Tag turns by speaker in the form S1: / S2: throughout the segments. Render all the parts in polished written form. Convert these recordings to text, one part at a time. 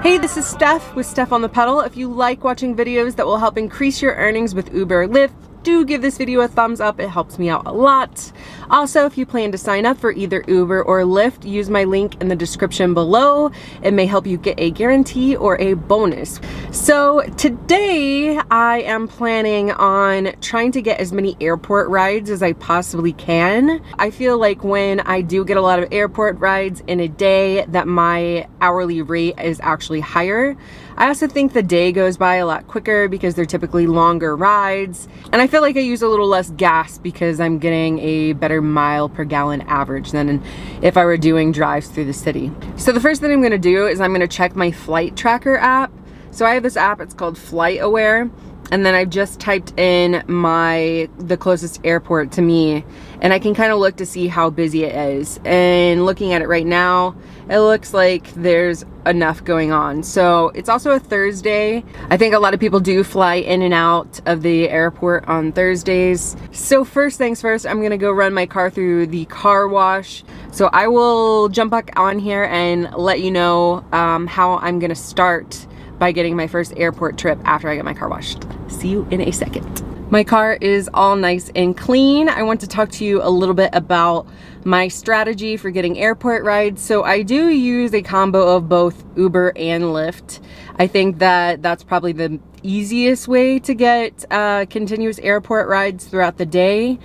S1: Hey, this is Steph with Steph on the Pedal. If you like watching videos that will help increase your earnings with Uber or Lyft, do give this video a thumbs up. It helps me out a lot. Also, if you plan to sign up for either Uber or Lyft, use my link in the description below. It may help you get a guarantee or a bonus. So today I am planning on trying to get as many airport rides as I possibly can. I feel like when I do get a lot of airport rides in a day that my hourly rate is actually higher. I also think the day goes by a lot quicker because they're typically longer rides. And I feel like I use a little less gas because I'm getting a better mile per gallon average than if I were doing drives through the city. So the first thing I'm gonna do is I'm gonna check my flight tracker app. So I have this app, it's called Flight Aware. And then I've just typed in the closest airport to me, and I can kind of look to see how busy it is. And looking at it right now, it looks like there's enough going on. So it's also a Thursday. I think a lot of people do fly in and out of the airport on Thursdays. So first things first, I'm gonna go run my car through the car wash. So I will jump back on here and let you know how I'm gonna start by getting my first airport trip after I get my car washed. See you in a second. My car is all nice and clean. I want to talk to you a little bit about my strategy for getting airport rides. So I do use a combo of both Uber and Lyft. I think that that's probably the easiest way to get continuous airport rides throughout the day.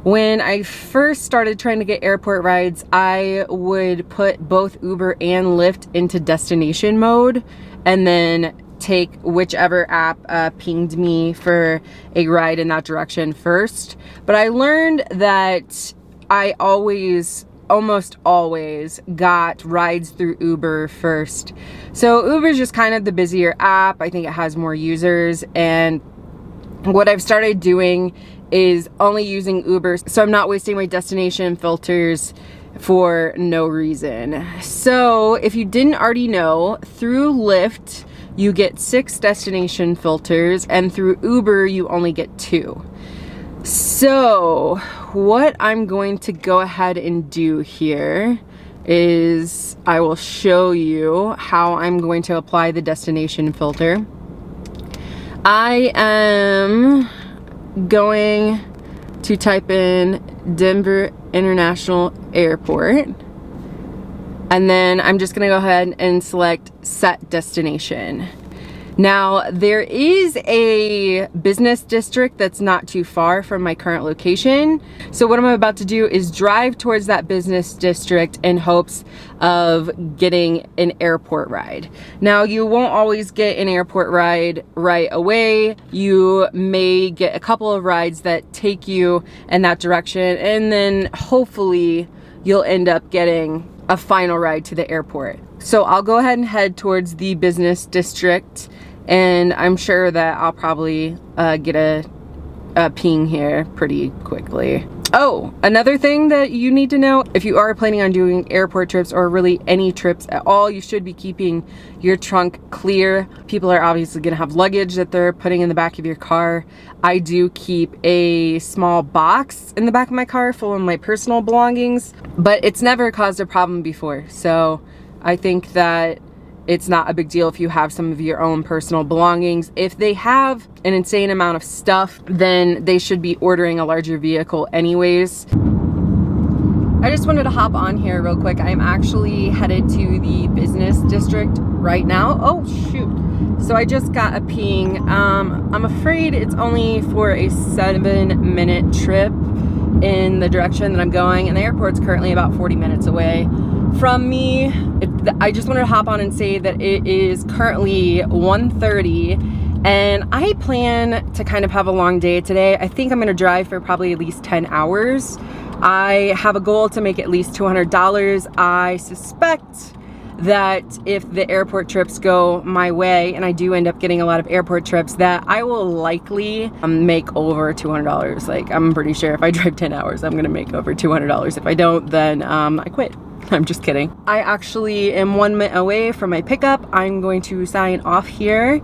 S1: When I first started trying to get airport rides, I would put both Uber and Lyft into destination mode and then take whichever app pinged me for a ride in that direction first. But I learned that I almost always got rides through Uber first. So Uber is just kind of the busier app. I think it has more users, and what I've started doing is only using Uber, so I'm not wasting my destination filters for no reason. So if you didn't already know, through Lyft you get 6 destination filters, and through Uber you only get 2. So what I'm going to go ahead and do here is I will show you how I'm going to apply the destination filter. I am going to type in Denver International Airport, and then I'm just gonna go ahead and select set destination. Now there is a business district that's not too far from my current location. So what I'm about to do is drive towards that business district in hopes of getting an airport ride. Now you won't always get an airport ride right away. You may get a couple of rides that take you in that direction, and then hopefully you'll end up getting a final ride to the airport. So I'll go ahead and head towards the business district, and I'm sure that I'll probably get a ping here pretty quickly. Oh, another thing that you need to know, if you are planning on doing airport trips or really any trips at all, you should be keeping your trunk clear. People are obviously gonna have luggage that they're putting in the back of your car. I do keep a small box in the back of my car full of my personal belongings, but it's never caused a problem before. So I think that it's not a big deal if you have some of your own personal belongings. If they have an insane amount of stuff, then they should be ordering a larger vehicle anyways. I just wanted to hop on here real quick. I'm actually headed to the business district right now. Oh shoot. So I just got a ping. I'm afraid it's only for a 7-minute trip in the direction that I'm going, and the airport's currently about 40 minutes away from me. I just wanted to hop on and say that it is currently 1:30, and I plan to kind of have a long day today. I think I'm gonna drive for probably at least 10 hours. I have a goal to make at least $200. I suspect that if the airport trips go my way, and I do end up getting a lot of airport trips, that I will likely make over $200. Like, I'm pretty sure if I drive 10 hours, I'm gonna make over $200. If I don't, then I quit. I'm just kidding. I actually am 1 minute away from my pickup. I'm going to sign off here.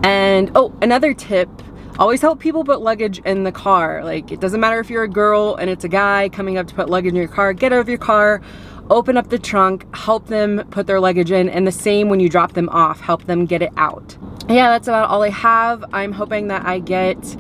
S1: And oh, another tip, always help people put luggage in the car. Like, it doesn't matter if you're a girl and it's a guy coming up to put luggage in your car. Get out of your car, open up the trunk, help them put their luggage in, and the same when you drop them off, help them get it out. Yeah, that's about all I have. I'm hoping that I get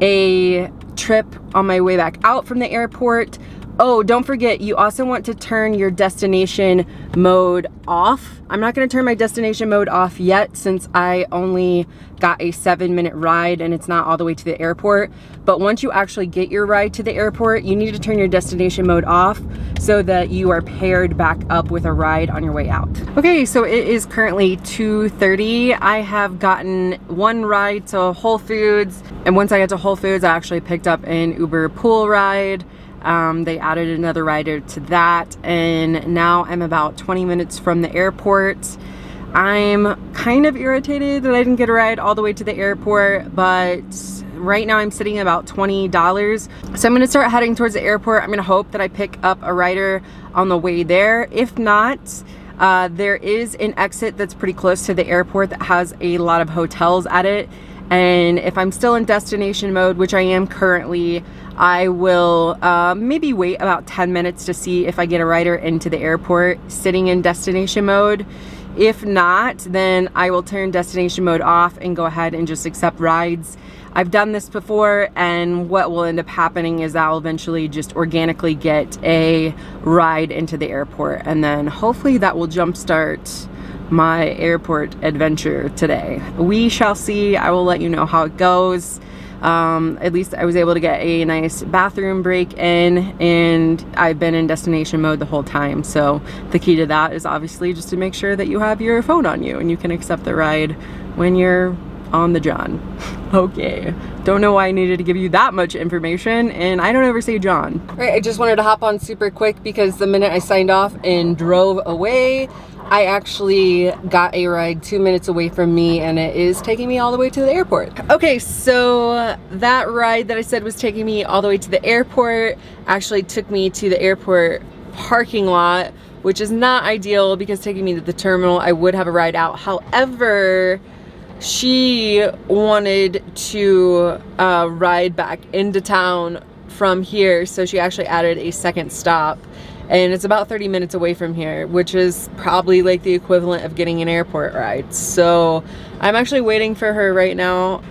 S1: a trip on my way back out from the airport. Oh, don't forget, you also want to turn your destination mode off. I'm not going to turn my destination mode off yet since I only got a 7-minute ride and it's not all the way to the airport. But once you actually get your ride to the airport, you need to turn your destination mode off so that you are paired back up with a ride on your way out. Okay, so it is currently 2:30. I have gotten one ride to Whole Foods, and once I got to Whole Foods, I actually picked up an Uber pool ride. They added another rider to that, and now I'm about 20 minutes from the airport. I'm kind of irritated that I didn't get a ride all the way to the airport, but right now I'm sitting at about $20. So I'm going to start heading towards the airport. I'm going to hope that I pick up a rider on the way there. If not, there is an exit that's pretty close to the airport that has a lot of hotels at it. And if I'm still in destination mode, which I am currently, I will maybe wait about 10 minutes to see if I get a rider into the airport sitting in destination mode. If not, then I will turn destination mode off and go ahead and just accept rides. I've done this before, and what will end up happening is I'll eventually just organically get a ride into the airport, and then hopefully that will jumpstart my airport adventure today. We shall see. I will let you know how it goes. At least I was able to get a nice bathroom break in, and I've been in destination mode the whole time. So the key to that is obviously just to make sure that you have your phone on you and you can accept the ride when you're on the John. Okay, don't know why I needed to give you that much information, and I don't ever say John. All right, I just wanted to hop on super quick because the minute I signed off and drove away, I actually got a ride 2 minutes away from me, and it is taking me all the way to the airport. Okay, so that ride that I said was taking me all the way to the airport actually took me to the airport parking lot, which is not ideal because taking me to the terminal, I would have a ride out. However, she wanted to ride back into town from here, so she actually added a second stop. And it's about 30 minutes away from here, which is probably like the equivalent of getting an airport ride. So I'm actually waiting for her right now.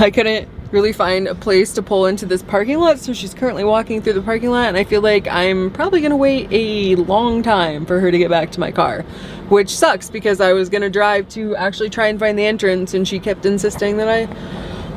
S1: I couldn't really find a place to pull into this parking lot, so she's currently walking through the parking lot, and I feel like I'm probably gonna wait a long time for her to get back to my car, which sucks because I was gonna drive to actually try and find the entrance, and she kept insisting that I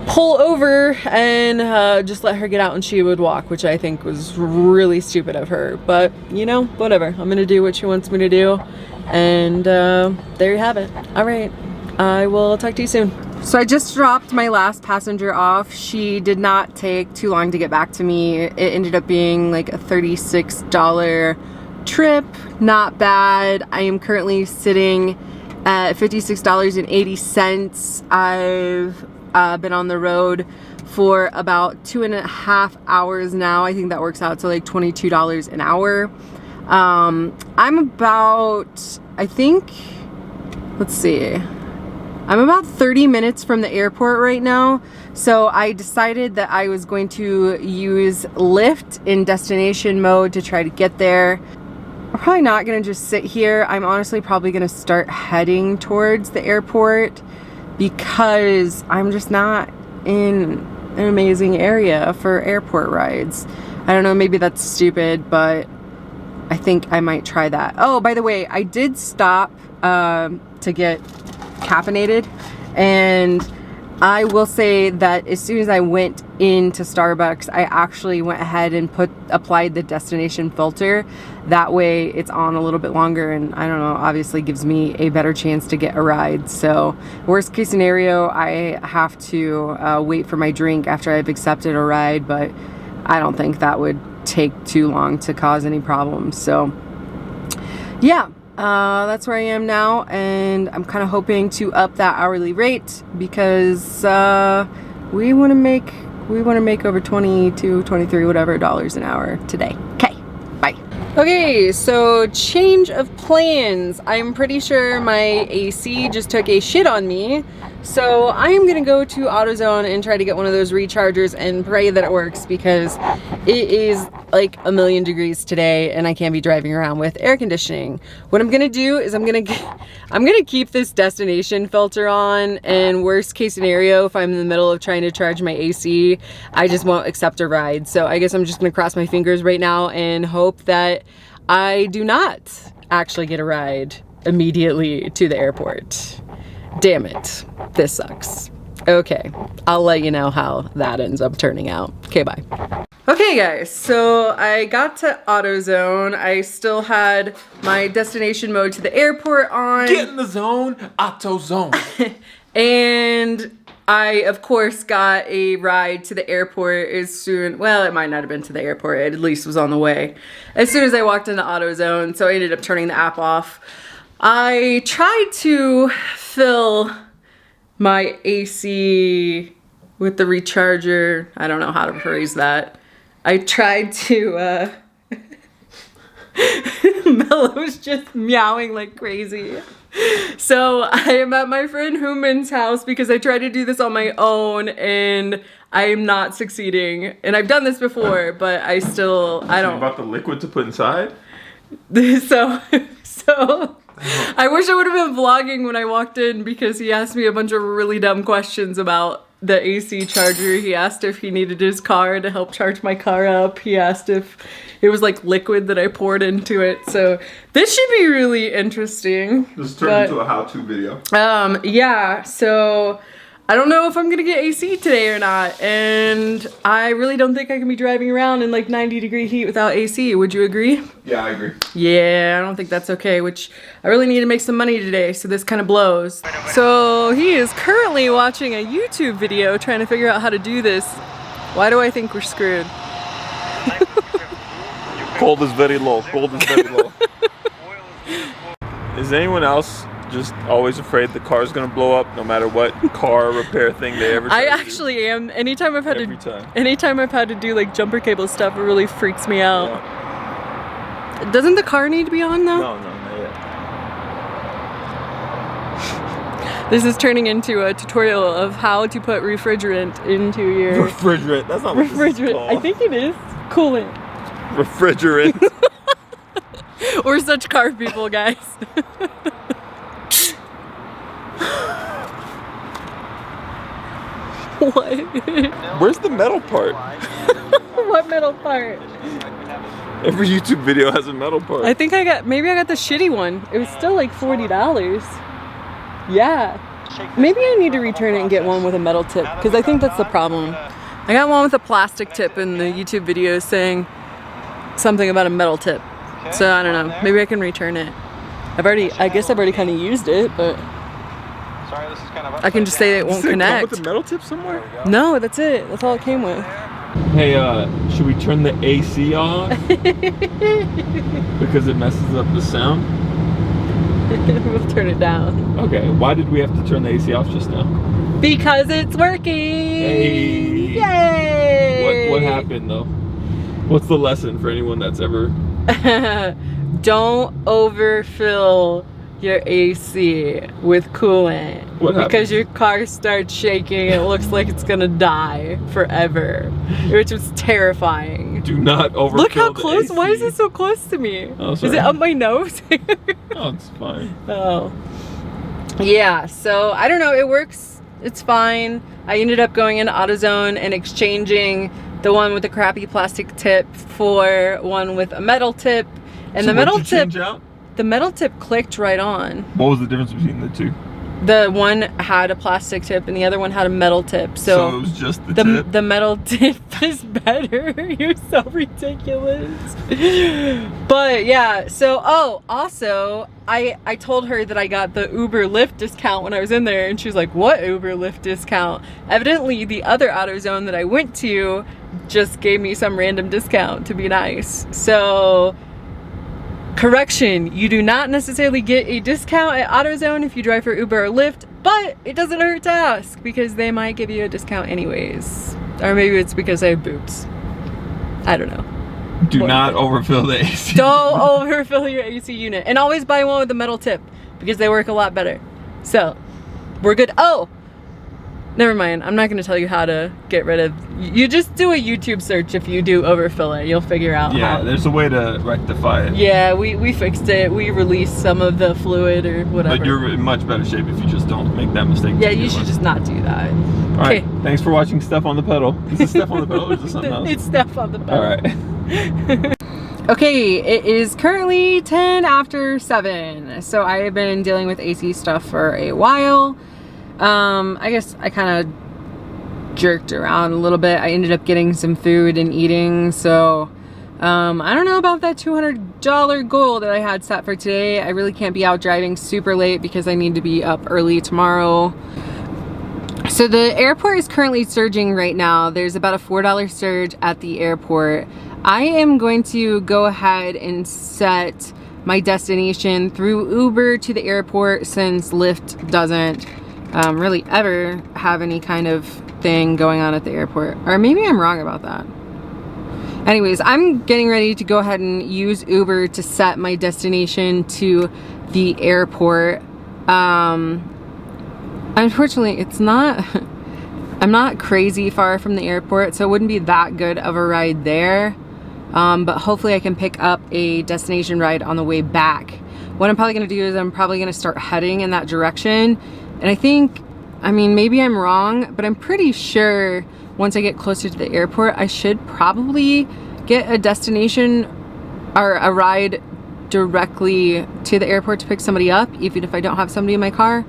S1: pull over and just let her get out and she would walk, which I think was really stupid of her. But you know, whatever, I'm gonna do what she wants me to do, and there you have it. All right, I will talk to you soon. So I just dropped my last passenger off. She did not take too long to get back to me. It ended up being like a $36 trip, not bad. I am currently sitting at $56.80. I've been on the road for about 2.5 hours now. I think that works out to like $22 an hour. I'm about, I think, let's see, I'm about 30 minutes from the airport right now. So I decided that I was going to use Lyft in destination mode to try to get there. I'm probably not gonna just sit here. I'm honestly probably gonna start heading towards the airport because I'm just not in an amazing area for airport rides. I don't know, maybe that's stupid, but I think I might try that. Oh, by the way, I did stop to get caffeinated, and I will say that as soon as I went into Starbucks, I actually went ahead and applied the destination filter. That way it's on a little bit longer, and I don't know, obviously gives me a better chance to get a ride. So worst case scenario, I have to wait for my drink after I've accepted a ride, but I don't think that would take too long to cause any problems. So yeah, that's where I am now, and I'm kind of hoping to up that hourly rate because we want to make over 22, 23, whatever dollars an hour today. Okay, bye. Okay, so change of plans. I'm pretty sure my AC just took a shit on me, so I'm gonna go to AutoZone and try to get one of those rechargers and pray that it works because it is like a million degrees today and I can't be driving around with air conditioning. What I'm gonna do is I'm gonna keep this destination filter on, and worst case scenario, if I'm in the middle of trying to charge my AC, I just won't accept a ride. So I guess I'm just gonna cross my fingers right now and hope that I do not actually get a ride immediately to the airport. Damn it, this sucks. Okay, I'll let you know how that ends up turning out. Okay, bye. Okay guys, so I got to AutoZone. I still had my destination mode to the airport on.
S2: Get in the zone, AutoZone.
S1: And I, of course, got a ride to the airport as soon, well, it might not have been to the airport, it at least was on the way, as soon as I walked into AutoZone, so I ended up turning the app off. I tried to fill my AC with the recharger. I don't know how to phrase that. I tried to, Mellow's just meowing like crazy. So I am at my friend Human's house because I tried to do this on my own and I am not succeeding. And I've done this before, but I don't.
S2: About the liquid to put inside?
S1: So I wish I would have been vlogging when I walked in because he asked me a bunch of really dumb questions about the AC charger. He asked if he needed his car to help charge my car up. He asked if it was like liquid that I poured into it. So this should be really interesting.
S2: This turned into a how-to video.
S1: Yeah, so I don't know if I'm gonna get AC today or not, and I really don't think I can be driving around in like 90-degree heat without AC. Would you agree?
S2: Yeah, I agree.
S1: Yeah, I don't think that's okay, which I really need to make some money today, so this kind of blows. So he is currently watching a YouTube video trying to figure out how to do this. Why do I think we're screwed?
S2: Cold is very low. Cold is very low. Is anyone else just always afraid the car's gonna blow up no matter what car repair thing they ever try
S1: I
S2: to
S1: actually
S2: do?
S1: am. Anytime I've had to do like jumper cable stuff, it really freaks me out.
S2: Yeah.
S1: Doesn't the car need to be on though?
S2: No, not yet.
S1: This is turning into a tutorial of how to put refrigerant into your
S2: Refrigerant. That's not what this is called.
S1: I think it is. Coolant.
S2: Refrigerant.
S1: We're such car people, guys. What?
S2: Where's the metal part?
S1: What metal part?
S2: Every YouTube video has a metal part.
S1: I think maybe I got the shitty one. It was still like $40. Yeah. Maybe I need to return it and get one with a metal tip, because I think that's the problem. I got one with a plastic tip in the YouTube video saying something about a metal tip. So I don't know. Maybe I can return it. I guess I've already kind of used it, but I can just say it won't connect.
S2: Come with a metal tip somewhere?
S1: No, that's it. That's all it came with.
S2: Hey, should we turn the AC off? Because it messes up the sound?
S1: We'll turn it down.
S2: Okay, why did we have to turn the AC off just now?
S1: Because it's working!
S2: Hey!
S1: Yay!
S2: What happened though? What's the lesson for anyone that's ever...
S1: Don't overfill your AC with coolant.
S2: What happens?
S1: Because your car starts shaking and it looks like it's gonna die forever. Which was terrifying.
S2: Do not overfill.
S1: Look how
S2: the
S1: close,
S2: AC.
S1: why is it so close to me?
S2: Oh, sorry.
S1: Is it up my nose?
S2: Oh, it's fine.
S1: Oh. Yeah, so I don't know, it works. It's fine. I ended up going into AutoZone and exchanging the one with the crappy plastic tip for one with a metal tip. And
S2: so
S1: the metal
S2: what'd you
S1: tip
S2: change out?
S1: The metal tip clicked right on.
S2: What was the difference between the two?
S1: The one had a plastic tip and the other one had a metal tip. So
S2: it was just the tip?
S1: The metal tip is better. You're so ridiculous. But yeah, so also I told her that I got the Uber Lyft discount when I was in there, and she was like, what Uber Lyft discount? Evidently the other AutoZone that I went to just gave me some random discount to be nice. So correction, you do not necessarily get a discount at AutoZone if you drive for Uber or Lyft, but it doesn't hurt to ask because they might give you a discount anyways. Or maybe it's because I have boobs. I don't know.
S2: Do not overfill the AC.
S1: Don't overfill your AC unit. And always buy one with a metal tip because they work a lot better. So, we're good. Oh! Never mind, I'm not gonna tell you how to get rid of, you just do a YouTube search if you do overfill it, you'll figure out
S2: Yeah,
S1: how.
S2: there's a way to rectify it.
S1: Yeah, we fixed it, we released some of the fluid or whatever.
S2: But you're in much better shape if you just don't make that mistake.
S1: Yeah, you should just not do that.
S2: Alright, thanks for watching Steph on the Pedal. Is this Steph on the Pedal or is this something else?
S1: It's Steph on the Pedal.
S2: Alright.
S1: Okay, it is currently 10 after 7, so I have been dealing with AC stuff for a while. I guess I kind of jerked around a little bit. I ended up getting some food and eating, so I don't know about that $200 goal that I had set for today. I really can't be out driving super late because I need to be up early tomorrow. So the airport is currently surging right now. There's about a $4 surge at the airport. I am going to go ahead and set my destination through Uber to the airport, since Lyft doesn't really ever have any kind of thing going on at the airport. Or maybe I'm wrong about that. Anyways, I'm getting ready to go ahead and use Uber to set my destination to the airport. Unfortunately, it's not, I'm not crazy far from the airport, so it wouldn't be that good of a ride there. But hopefully I can pick up a destination ride on the way back. What I'm probably gonna do is I'm probably gonna start heading in that direction. And I think, I mean, maybe I'm wrong, but I'm pretty sure once I get closer to the airport, I should probably get a destination or a ride directly to the airport to pick somebody up, even if I don't have somebody in my car.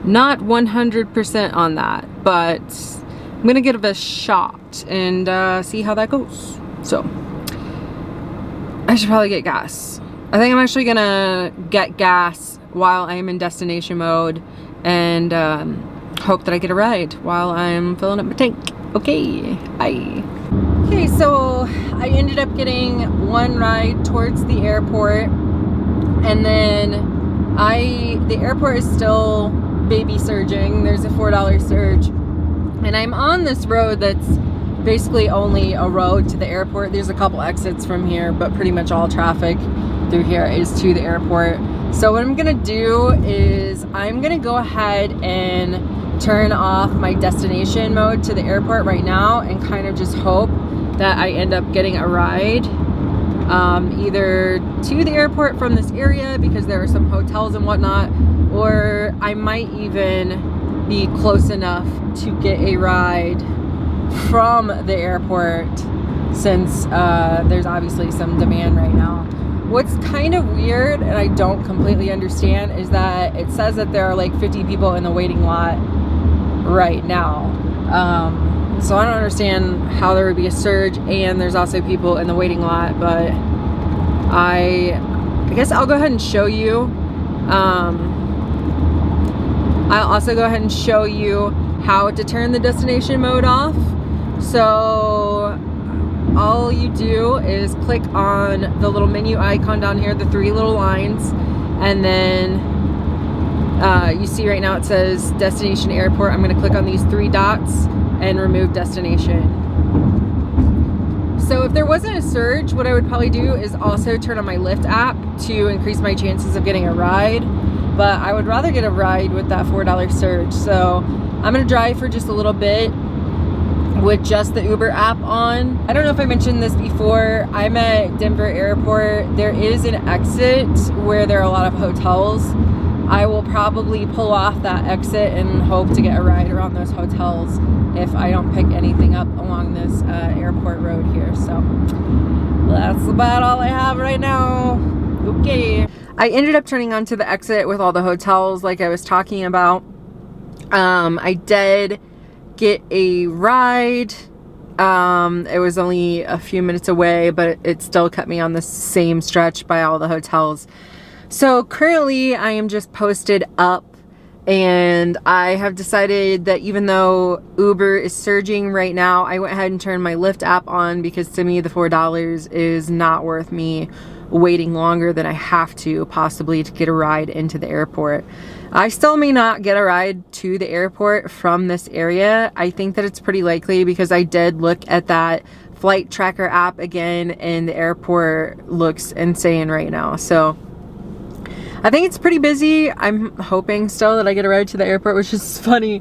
S1: Not 100% on that, but I'm gonna give it a shot and see how that goes. So, I should probably get gas. I think I'm actually gonna get gas while I'm in destination mode and hope that I get a ride while I'm filling up my tank. Okay, bye. Okay, so I ended up getting one ride towards the airport, and then the airport is still baby surging. There's a $4 surge, and I'm on this road that's basically only a road to the airport. There's a couple exits from here, but pretty much all traffic through here is to the airport. So what I'm gonna do is I'm gonna go ahead and turn off my destination mode to the airport right now and kind of just hope that I end up getting a ride either to the airport from this area, because there are some hotels and whatnot, or I might even be close enough to get a ride from the airport, since there's obviously some demand right now. What's kind of weird, and I don't completely understand, is that it says that there are like 50 people in the waiting lot right now. So I don't understand how there would be a surge and there's also people in the waiting lot, but I guess I'll go ahead and show you. I'll also go ahead and show you how to turn the destination mode off. So all you do is click on the little menu icon down here, the 3 little lines, and then you see right now it says destination airport. I'm going to click on these 3 dots and remove destination. So if there wasn't a surge, what I would probably do is also turn on my Lyft app to increase my chances of getting a ride, but I would rather get a ride with that $4 surge. So I'm going to drive for just a little bit with just the Uber app on. I don't know if I mentioned this before. I'm at Denver Airport. There is an exit where there are a lot of hotels. I will probably pull off that exit and hope to get a ride around those hotels if I don't pick anything up along this airport road here. So that's about all I have right now. Okay. I ended up turning onto the exit with all the hotels like I was talking about. I did get a ride. It was only a few minutes away, but it still kept me on the same stretch by all the hotels. So currently I am just posted up, and I have decided that even though Uber is surging right now, I went ahead and turned my Lyft app on, because to me the $4 is not worth me waiting longer than I have to possibly to get a ride into the airport. I still may not get a ride to the airport from this area. I think that it's pretty likely, because I did look at that flight tracker app again, and the airport looks insane right now. So I think it's pretty busy. I'm hoping still that I get a ride to the airport, which is funny.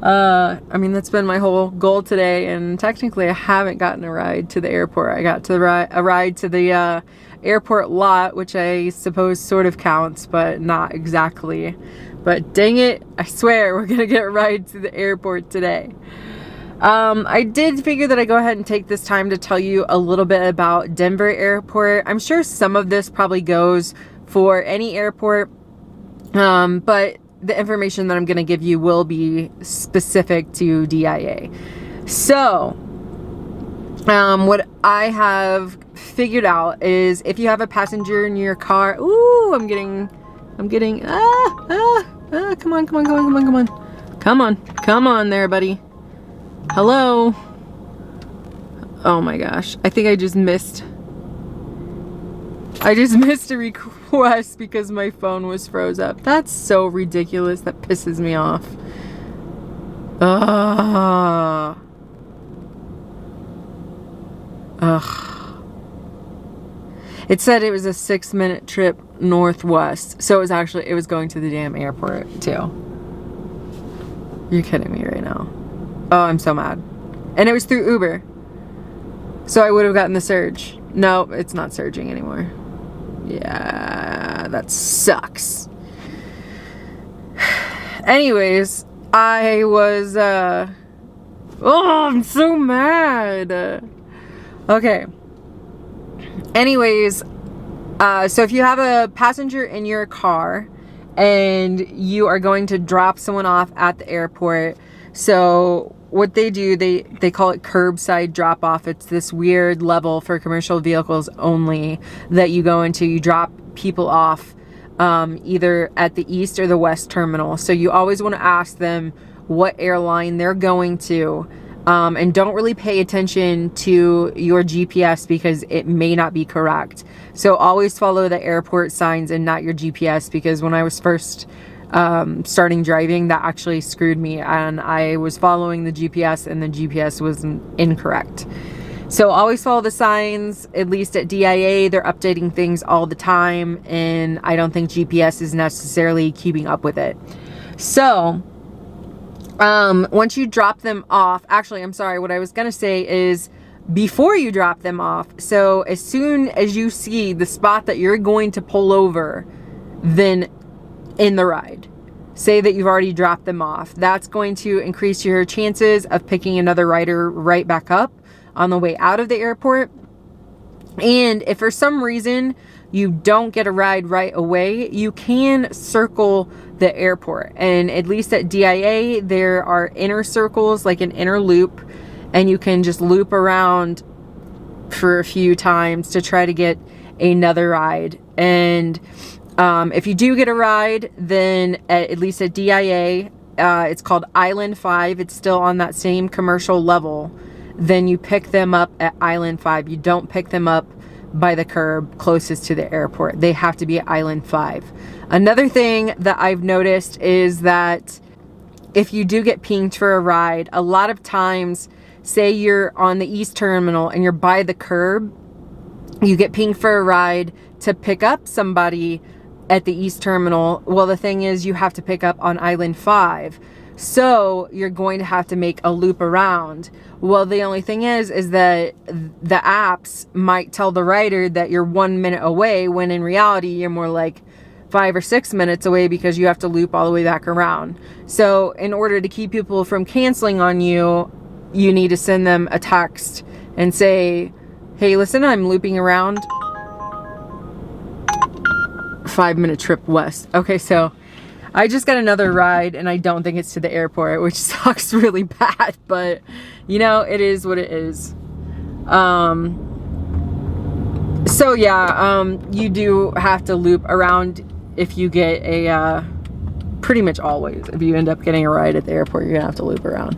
S1: I mean, that's been my whole goal today, and technically I haven't gotten a ride to the airport. I got to a ride to the airport lot, which I suppose sort of counts, but not exactly. But dang it, I swear we're gonna get a ride to the airport today. I did figure that I'd go ahead and take this time to tell you a little bit about Denver Airport. I'm sure some of this probably goes for any airport, but the information that I'm going to give you will be specific to DIA. So, what I have figured out is if you have a passenger in your car, ooh, I'm getting, come on there, buddy. Hello. Oh my gosh. I think I just missed a request because my phone was froze up. That's so ridiculous. That pisses me off. Ugh. It said it was a 6-minute trip northwest. So it was going to the damn airport too. You're kidding me right now. Oh, I'm so mad. And it was through Uber. So I would have gotten the surge. No, it's not surging anymore. Yeah, that sucks. Anyways, I was, oh, I'm so mad. Okay. Anyways, so if you have a passenger in your car and you are going to drop someone off at the airport, so what they do, they call it curbside drop off. It's this weird level for commercial vehicles only that you go into. You drop people off either at the east or the west terminal. So you always want to ask them what airline they're going to, and don't really pay attention to your GPS because it may not be correct. So always follow the airport signs and not your GPS, because when I was first starting driving, that actually screwed me, and I was following the GPS and the GPS was incorrect. So always follow the signs. At least at DIA, they're updating things all the time, and I don't think GPS is necessarily keeping up with it. So once you drop them off, actually, I'm sorry, what I was gonna say is before you drop them off, so as soon as you see the spot that you're going to pull over, then in the ride, say that you've already dropped them off. That's going to increase your chances of picking another rider right back up on the way out of the airport. And if for some reason you don't get a ride right away, you can circle the airport. And at least at DIA, there are inner circles, like an inner loop, and you can just loop around for a few times to try to get another ride. And if you do get a ride, then at least at DIA, it's called Island 5. It's still on that same commercial level. Then you pick them up at Island 5. You don't pick them up by the curb closest to the airport. They have to be at Island 5. Another thing that I've noticed is that if you do get pinged for a ride, a lot of times, say you're on the East Terminal and you're by the curb, you get pinged for a ride to pick up somebody at the East Terminal. Well, the thing is, you have to pick up on Island 5. So you're going to have to make a loop around. Well, the only thing is that the apps might tell the rider that you're 1 minute away, when in reality, you're more like 5 or 6 minutes away, because you have to loop all the way back around. So in order to keep people from canceling on you, you need to send them a text and say, hey, listen, I'm looping around. 5-minute trip west. Okay, so I just got another ride, and I don't think it's to the airport, which sucks really bad, but you know, it is what it is. So yeah, you do have to loop around if you get a, pretty much always, if you end up getting a ride at the airport, you're gonna have to loop around.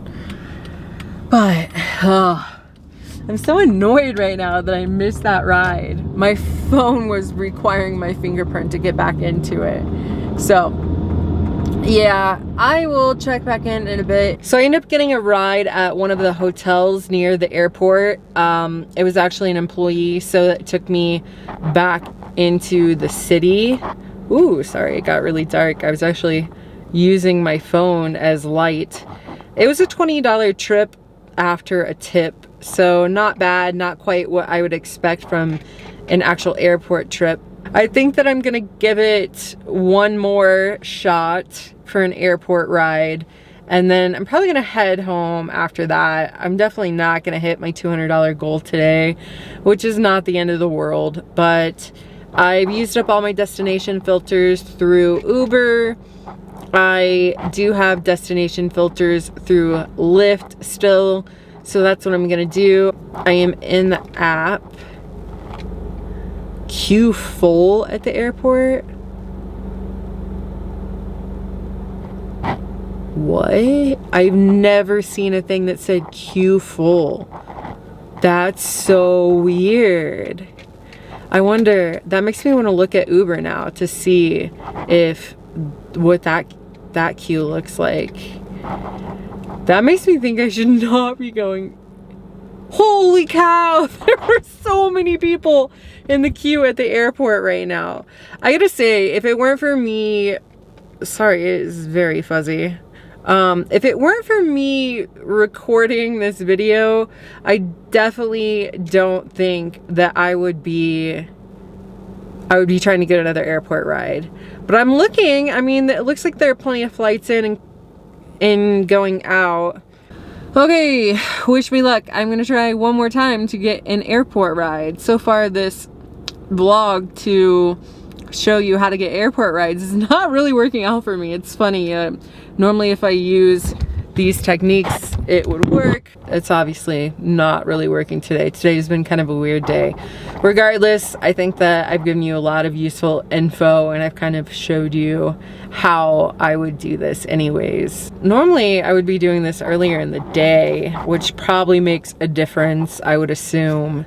S1: But, I'm so annoyed right now that I missed that ride. My phone was requiring my fingerprint to get back into it. So, yeah, I will check back in a bit. So I ended up getting a ride at one of the hotels near the airport. It was actually an employee, so it took me back into the city. Ooh, sorry, it got really dark. I was actually using my phone as light. It was a $20 trip after a tip, so not bad, not quite what I would expect from an actual airport trip. I think that I'm gonna give it one more shot for an airport ride, and then I'm probably gonna head home after that. I'm definitely not gonna hit my $200 goal today, which is not the end of the world, but I've used up all my destination filters through Uber. I do have destination filters through Lyft still, so that's what I'm gonna do. I am in the app. Queue full at the airport? What? I've never seen a thing that said queue full. That's so weird. I wonder, that makes me want to look at Uber now to see if what that queue looks like. That makes me think I should not be going. Holy cow, there were so many people in the queue at the airport right now. I gotta say, if it weren't for me, sorry, it is very fuzzy. If it weren't for me recording this video, I definitely don't think that I would be trying to get another airport ride. But I'm looking, I mean, it looks like there are plenty of flights in and going out. Okay, wish me luck. I'm gonna try one more time to get an airport ride. So far this vlog to show you how to get airport rides is not really working out for me. It's funny, normally if I use these techniques it would work. It's obviously not really working today. Today's been kind of a weird day. Regardless, I think that I've given you a lot of useful info and I've kind of showed you how I would do this anyways. Normally I would be doing this earlier in the day, which probably makes a difference, I would assume.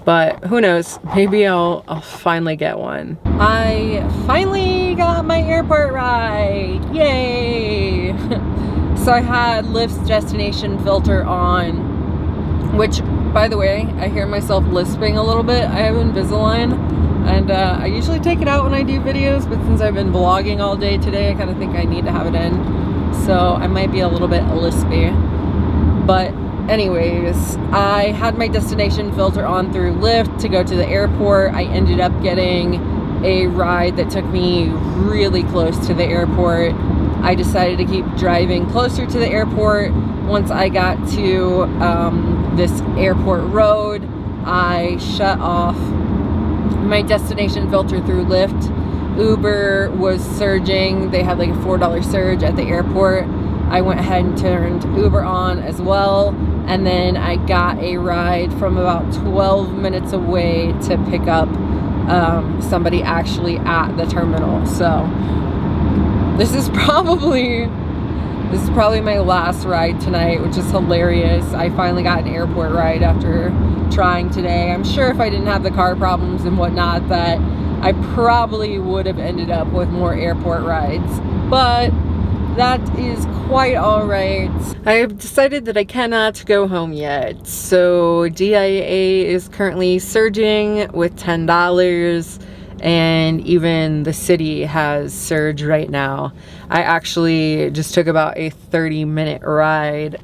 S1: But who knows, maybe I'll finally get one. I finally got my airport ride, yay! So I had Lyft's destination filter on, which, by the way, I hear myself lisping a little bit. I have Invisalign, and I usually take it out when I do videos, but since I've been vlogging all day today, I kind of think I need to have it in. So I might be a little bit lispy. But anyways, I had my destination filter on through Lyft to go to the airport. I ended up getting a ride that took me really close to the airport. I decided to keep driving closer to the airport. Once I got to this airport road, I shut off my destination filter through Lyft. Uber was surging. They had like a $4 surge at the airport. I went ahead and turned Uber on as well, and then I got a ride from about 12 minutes away to pick up somebody actually at the terminal. So this is probably my last ride tonight, which is hilarious. I finally got an airport ride after trying today. I'm sure if I didn't have the car problems and whatnot that I probably would have ended up with more airport rides, but that is quite all right. I have decided that I cannot go home yet. So DIA is currently surging with $10, and even the city has surge right now. I actually just took about a 30-minute ride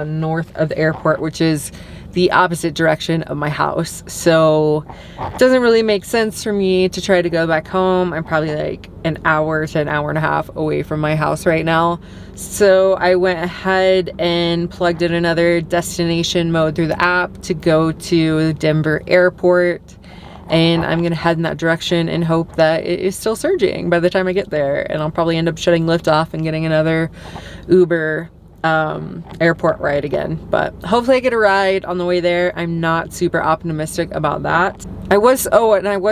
S1: north of the airport, which is the opposite direction of my house. So it doesn't really make sense for me to try to go back home. I'm probably like an hour to an hour and a half away from my house right now. So I went ahead and plugged in another destination mode through the app to go to Denver Airport. And I'm gonna head in that direction and hope that it is still surging by the time I get there. And I'll probably end up shutting Lyft off and getting another Uber airport ride again. But hopefully I get a ride on the way there. I'm not super optimistic about that. I was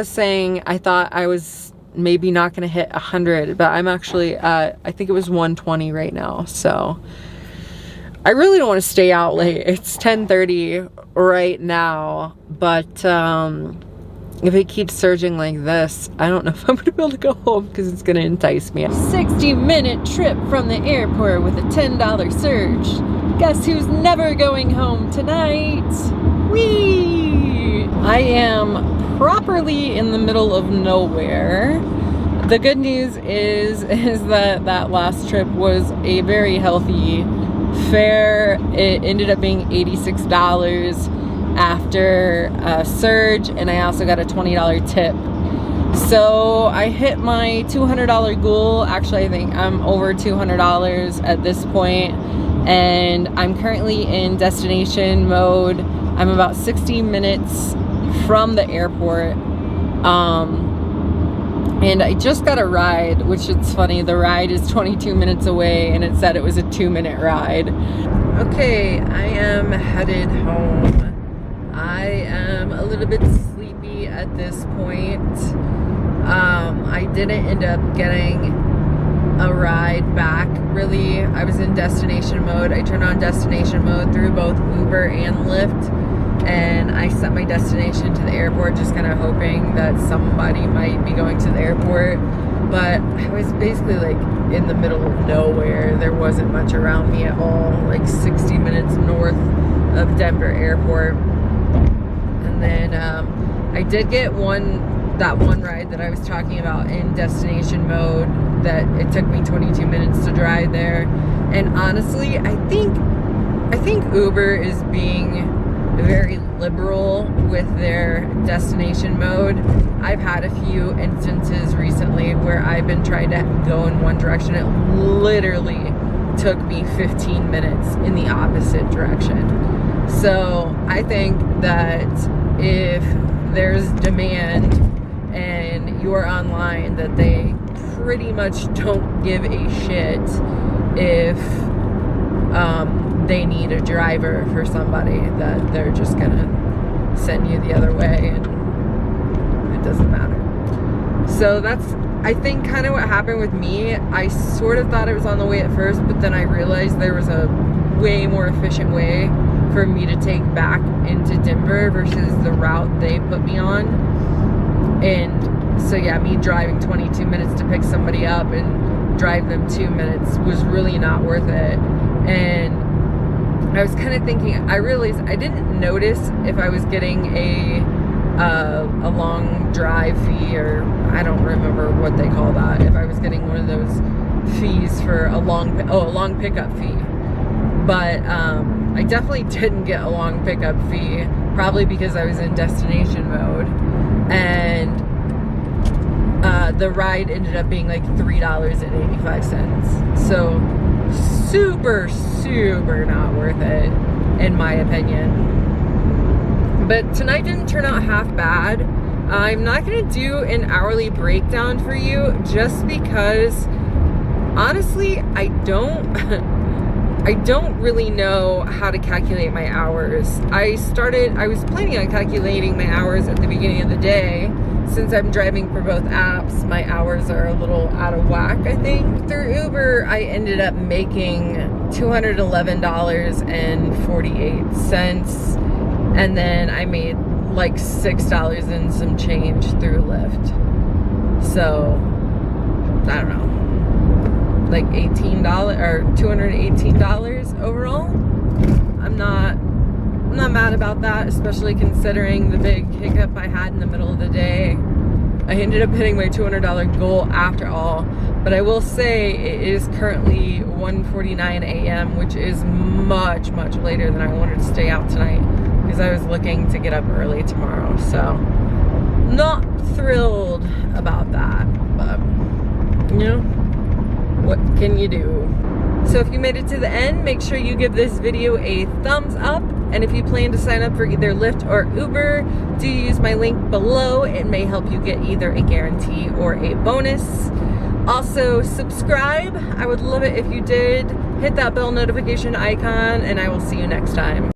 S1: saying I thought I was maybe not gonna hit 100, but I'm actually at, I think it was 120 right now. So I really don't want to stay out late. It's 10:30 right now, but if it keeps surging like this, I don't know if I'm gonna be able to go home because it's gonna entice me. 60-minute trip from the airport with a $10 surge. Guess who's never going home tonight? Whee! I am properly in the middle of nowhere. The good news is that that last trip was a very healthy fare, it ended up being $86 after a surge, and I also got a $20 tip. So I hit my $200 goal. Actually, I think I'm over $200 at this point, and I'm currently in destination mode. I'm about 60 minutes from the airport, and I just got a ride, which is funny. The ride is 22 minutes away, and it said it was a 2-minute ride. Okay, I am headed home. I am a little bit sleepy at this point. I didn't end up getting a ride back, really. I was in destination mode. I turned on destination mode through both Uber and Lyft, and I set my destination to the airport, just kind of hoping that somebody might be going to the airport. But I was basically like in the middle of nowhere. There wasn't much around me at all, like 60 minutes north of Denver Airport. And then I did get that one ride that I was talking about in destination mode, that it took me 22 minutes to drive there. And honestly, I think Uber is being very liberal with their destination mode. I've had a few instances recently where I've been trying to go in one direction. It literally took me 15 minutes in the opposite direction. So I think that if there's demand and you're online, that they pretty much don't give a shit if they need a driver for somebody, that they're just gonna send you the other way and it doesn't matter. So that's, I think, kind of what happened with me. I sort of thought it was on the way at first, but then I realized there was a way more efficient way for me to take back into Denver versus the route they put me on. And so yeah, me driving 22 minutes to pick somebody up and drive them 2 minutes was really not worth it. And I was kind of thinking, I realized I didn't notice if I was getting a long drive fee, or I don't remember what they call that, if I was getting one of those fees for a long pickup fee. But I definitely didn't get a long pickup fee, probably because I was in destination mode. And the ride ended up being like $3.85. So super not worth it, in my opinion. But tonight didn't turn out half bad. I'm not gonna do an hourly breakdown for you, just because honestly I don't really know how to calculate my hours. I was planning on calculating my hours at the beginning of the day. Since I'm driving for both apps, my hours are a little out of whack, I think. Through Uber, I ended up making $211.48. And then I made like $6 and some change through Lyft. So, I don't know, like $18 or $218 overall. I'm not mad about that, especially considering the big hiccup I had in the middle of the day. I ended up hitting my $200 goal after all, but I will say it is currently 1:49 a.m., which is much later than I wanted to stay out tonight, because I was looking to get up early tomorrow. So not thrilled about that, but you know, what can you do? So if you made it to the end, make sure you give this video a thumbs up. And if you plan to sign up for either Lyft or Uber, do use my link below. It may help you get either a guarantee or a bonus. Also, subscribe. I would love it if you did. Hit that bell notification icon, and I will see you next time.